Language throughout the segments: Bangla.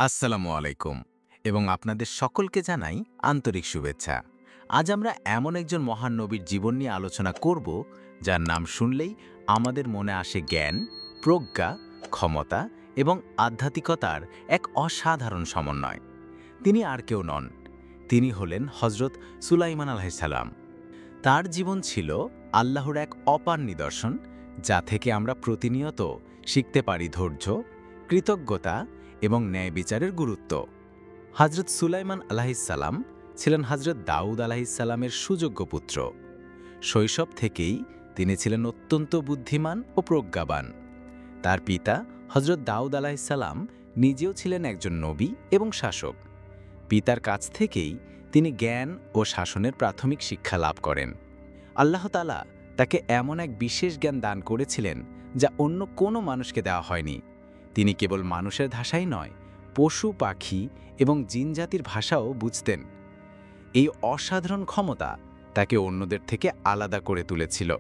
আসসালামু আলাইকুম এবং আপনাদের সকলকে জানাই আন্তরিক শুভেচ্ছা। আজ আমরা এমন একজন মহান নবীর জীবন নিয়ে আলোচনা করব যার নাম শুনলেই আমাদের মনে আসে জ্ঞান, প্রজ্ঞা, ক্ষমতা এবং আধ্যাত্মিকতার এক অসাধারণ সমন্বয়। তিনি আর কেউ নন, তিনি হলেন হজরত সুলাইমান আলাইহিসসালাম। তার জীবন ছিল আল্লাহর এক অপার নিদর্শন, যা থেকে আমরা প্রতিনিয়ত শিখতে পারি ধৈর্য, কৃতজ্ঞতা এবং ন্যায় বিচারের গুরুত্ব। হজরত সুলাইমান আলাইহিসসালাম ছিলেন হজরত দাউদ আলাইহিসসালামের সুযোগ্য পুত্র। শৈশব থেকেই তিনি ছিলেন অত্যন্ত বুদ্ধিমান ও প্রজ্ঞাবান। তার পিতা হজরত দাউদ আলাইহিসসালাম নিজেও ছিলেন একজন নবী এবং শাসক। পিতার কাছ থেকেই তিনি জ্ঞান ও শাসনের প্রাথমিক শিক্ষা লাভ করেন। আল্লাহ তাআলা তাকে এমন এক বিশেষ জ্ঞান দান করেছিলেন যা অন্য কোনো মানুষকে দেওয়া হয়নি। তিনি কেবল মানুষের ভাষাই নয়, পশু পাখি এবং জিনজাতির ভাষাও বুঝতেন। এই অসাধারণ ক্ষমতা তাকে অন্যদের থেকে আলাদা করে তুলেছিল।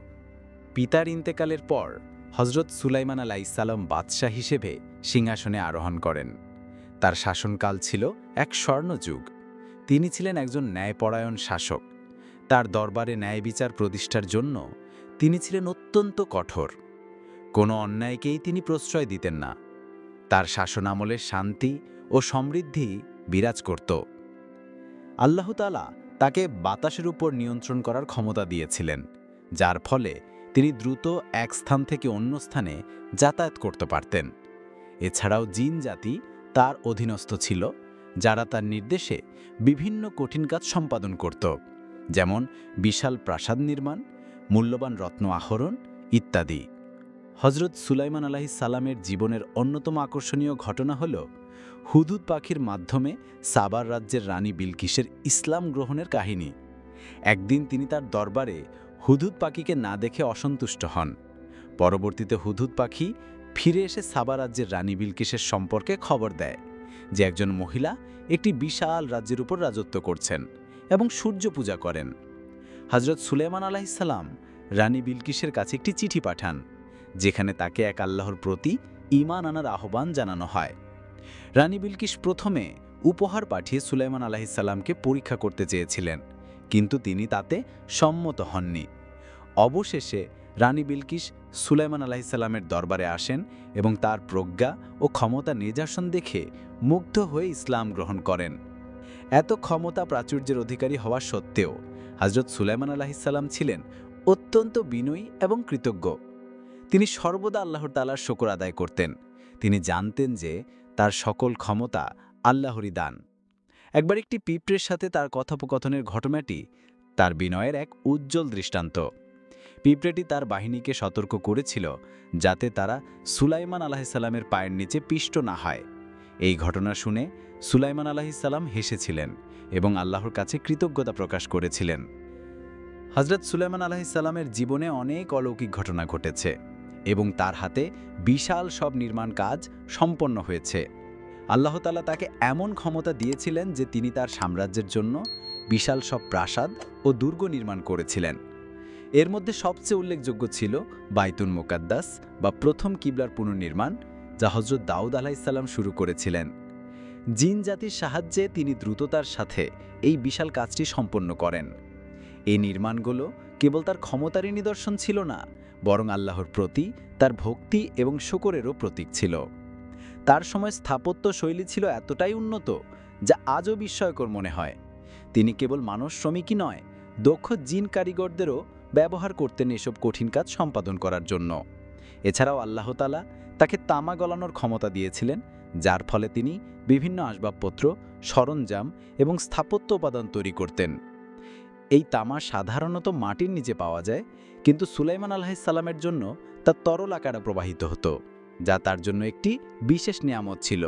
পিতার ইন্তেকালের পর হজরত সুলাইমান আলাইহিসসালাম বাদশাহ হিসেবে সিংহাসনে আরোহণ করেন। তার শাসনকাল ছিল এক স্বর্ণযুগ। তিনি ছিলেন একজন ন্যায়পরায়ণ শাসক। তার দরবারে ন্যায় বিচার প্রতিষ্ঠার জন্য তিনি ছিলেন অত্যন্ত কঠোর। কোনো অন্যায়কেই তিনি প্রশ্রয় দিতেন না। তার শাসনামলে শান্তি ও সমৃদ্ধি বিরাজ করত। আল্লাহ তাআলা তাকে বাতাসের উপর নিয়ন্ত্রণ করার ক্ষমতা দিয়েছিলেন, যার ফলে তিনি দ্রুত এক স্থান থেকে অন্য স্থানে যাতায়াত করতে পারতেন। এছাড়াও জিন জাতি তার অধীনস্থ ছিল, যারা তার নির্দেশে বিভিন্ন কঠিন কাজ সম্পাদন করত, যেমন বিশাল প্রাসাদ নির্মাণ, মূল্যবান রত্ন আহরণ ইত্যাদি। হজরত সুলাইমান আলাইহিসসালামের জীবনের অন্যতম আকর্ষণীয় ঘটনা হল হুদহুদ পাখির মাধ্যমে সাবার রাজ্যের রানী বিলকিসের ইসলাম গ্রহণের কাহিনী। একদিন তিনি তার দরবারে হুদহুদ পাখিকে না দেখে অসন্তুষ্ট হন। পরবর্তীতে হুদহুদ পাখি ফিরে এসে সাবা রাজ্যের রানী বিলকিসের সম্পর্কে খবর দেয় যে একজন মহিলা একটি বিশাল রাজ্যের উপর রাজত্ব করছেন এবং সূর্য পূজা করেন। হজরত সুলাইমান আলাইহিসসালাম রানী বিলকিসের কাছে একটি চিঠি পাঠান, যেখানে তাকে এক আল্লাহর প্রতি ঈমান আনার আহ্বান জানানো হয়। রানী বিলকিস প্রথমে উপহার পাঠিয়ে সুলাইমান আলাইহিসসালামকে পরীক্ষা করতে চেয়েছিলেন, কিন্তু তিনি তাতে সম্মত হননি। অবশেষে রানী বিলকিস সুলাইমান আলাইহিসসালামের দরবারে আসেন এবং তার প্রজ্ঞা ও ক্ষমতা নিদর্শন দেখে মুগ্ধ হয়ে ইসলাম গ্রহণ করেন। এত ক্ষমতা প্রাচুর্যের অধিকারী হওয়া সত্ত্বেও হজরত সুলাইমান আলাইহিসসালাম ছিলেন অত্যন্ত বিনয়ী এবং কৃতজ্ঞ। তিনি সর্বদা আল্লাহর তাআলার শুকর আদায় করতেন। তিনি জানতেন যে তার সকল ক্ষমতা আল্লাহরই দান। একবার একটি পিঁপড়ের সাথে তার কথোপকথনের ঘটনাটি তার বিনয়ের এক উজ্জ্বল দৃষ্টান্ত। পিঁপড়েটি তার বাহিনীকে সতর্ক করেছিল যাতে তারা সুলাইমান আলাইহিসসালামের পায়ের নিচে পিষ্ট না হয়। এই ঘটনা শুনে সুলাইমান আলাইহিসসালাম হেসেছিলেন এবং আল্লাহর কাছে কৃতজ্ঞতা প্রকাশ করেছিলেন। হজরত সুলাইমান আলাইহিসসালামের জীবনে অনেক অলৌকিক ঘটনা ঘটেছে এবং তার হাতে বিশাল সব নির্মাণ কাজ সম্পন্ন হয়েছে। আল্লাহ তাআলা তাকে এমন ক্ষমতা দিয়েছিলেন যে তিনি তার সাম্রাজ্যের জন্য বিশাল সব প্রাসাদ ও দুর্গ নির্মাণ করেছিলেন। এর মধ্যে সবচেয়ে উল্লেখযোগ্য ছিল বাইতুল মুকাদ্দাস বা প্রথম কিবলার পুনর্নির্মাণ, যা হজরত দাউদ আলাইহিসসালাম শুরু করেছিলেন। জিন জাতির সাহায্যে তিনি দ্রুততার সাথে এই বিশাল কাজটি সম্পন্ন করেন। এই নির্মাণগুলো কেবল তার ক্ষমতারই নিদর্শন ছিল না, বরং আল্লাহর প্রতি তার ভক্তি এবং শুকরেরও প্রতীক ছিল। তার সময় স্থাপত্য শৈলী ছিল এতটাই উন্নত যা আজও বিস্ময়কর মনে হয়। তিনি কেবল মানব শ্রমিকই নয়, দক্ষ জিন কারিগরদেরও ব্যবহার করতেন এসব কঠিন কাজ সম্পাদন করার জন্য। এছাড়াও আল্লাহ তাআলা তাকে তামা গলানোর ক্ষমতা দিয়েছিলেন, যার ফলে তিনি বিভিন্ন আসবাবপত্র, সরঞ্জাম এবং স্থাপত্য উপাদান তৈরি করতেন। এই তামা সাধারণত মাটির নিচে পাওয়া যায়, কিন্তু সুলাইমান আলাইহিসসালামের জন্য তা তরল আকারে প্রবাহিত হতো, যা তার জন্য একটি বিশেষ নিয়ামত ছিল।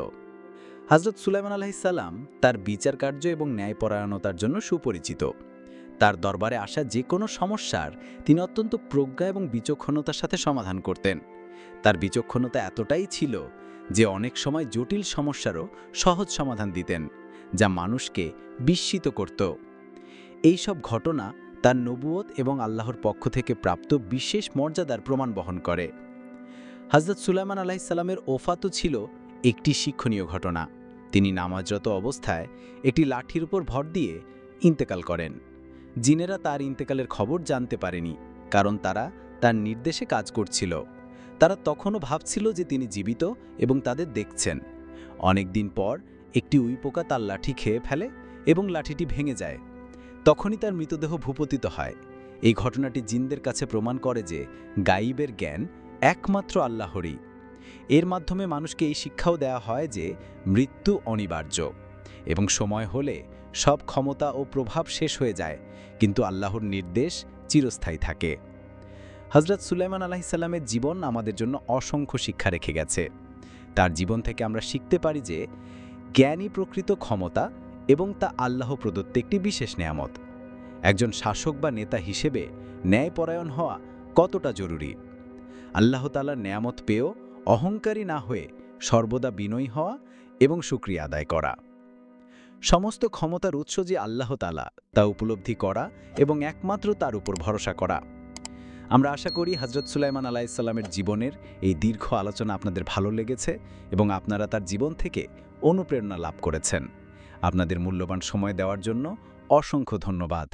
হজরত সুলাইমান আলাইহিসসালাম তার বিচার কার্য এবং ন্যায়পরায়ণতার জন্য সুপরিচিত। তার দরবারে আসা যে কোনো সমস্যার তিনি অত্যন্ত প্রজ্ঞা এবং বিচক্ষণতার সাথে সমাধান করতেন। তার বিচক্ষণতা এতটাই ছিল যে অনেক সময় জটিল সমস্যারও সহজ সমাধান দিতেন, যা মানুষকে বিস্মিত করত। এই সব ঘটনা তার নবুয়ত এবং আল্লাহর পক্ষ থেকে প্রাপ্ত বিশেষ মর্যাদার প্রমাণ বহন করে। হজরত সুলাইমান আলাইহিসসালামের ওফাতও ছিল একটি শিক্ষণীয় ঘটনা। তিনি নামাজরত অবস্থায় একটি লাঠির উপর ভর দিয়ে ইন্তেকাল করেন। জিনেরা তার ইন্তেকালের খবর জানতে পারেনি, কারণ তারা তার নির্দেশে কাজ করছিল। তারা তখনও ভাবছিল যে তিনি জীবিত এবং তাদের দেখছেন। অনেক দিন পর একটি উইপোকা তার লাঠি খেয়ে ফেলে এবং লাঠিটি ভেঙে যায়। তখনই তার মৃতদেহ ভূপতিত হয়। এই ঘটনাটি জিনদের কাছে প্রমাণ করে যে গাইবের জ্ঞান একমাত্র আল্লাহরই। এর মাধ্যমে মানুষকে এই শিক্ষাও দেয়া হয় যে মৃত্যু অনিবার্য এবং সময় হলে সব ক্ষমতা ও প্রভাব শেষ হয়ে যায়, কিন্তু আল্লাহর নির্দেশ চিরস্থায়ী থাকে। হযরত সুলাইমান আলাইহিসসালামের জীবন আমাদের জন্য অসংখ্য শিক্ষা রেখে গেছে। তার জীবন থেকে আমরা শিখতে পারি যে জ্ঞানই প্রকৃত ক্ষমতা এবং তা আল্লাহ প্রদত্ত একটি বিশেষ নেয়ামত। একজন শাসক বা নেতা হিসেবে ন্যায়পরায়ণ হওয়া কতটা জরুরি। আল্লাহ তাআলার নেয়ামত পেয়েও অহংকারী না হয়ে সর্বদা বিনয়ী হওয়া এবং শুকরিয়া আদায় করা। সমস্ত ক্ষমতার উৎস যে আল্লাহ তাআলা, তা উপলব্ধি করা এবং একমাত্র তার উপর ভরসা করা। আমরা আশা করি হযরত সুলাইমান আলাইহিসসালামের জীবনের এই দীর্ঘ আলোচনা আপনাদের ভালো লেগেছে এবং আপনারা তার জীবন থেকে অনুপ্রেরণা লাভ করেছেন। আপনাদের মূল্যবান সময় দেওয়ার জন্য অসংখ্য ধন্যবাদ।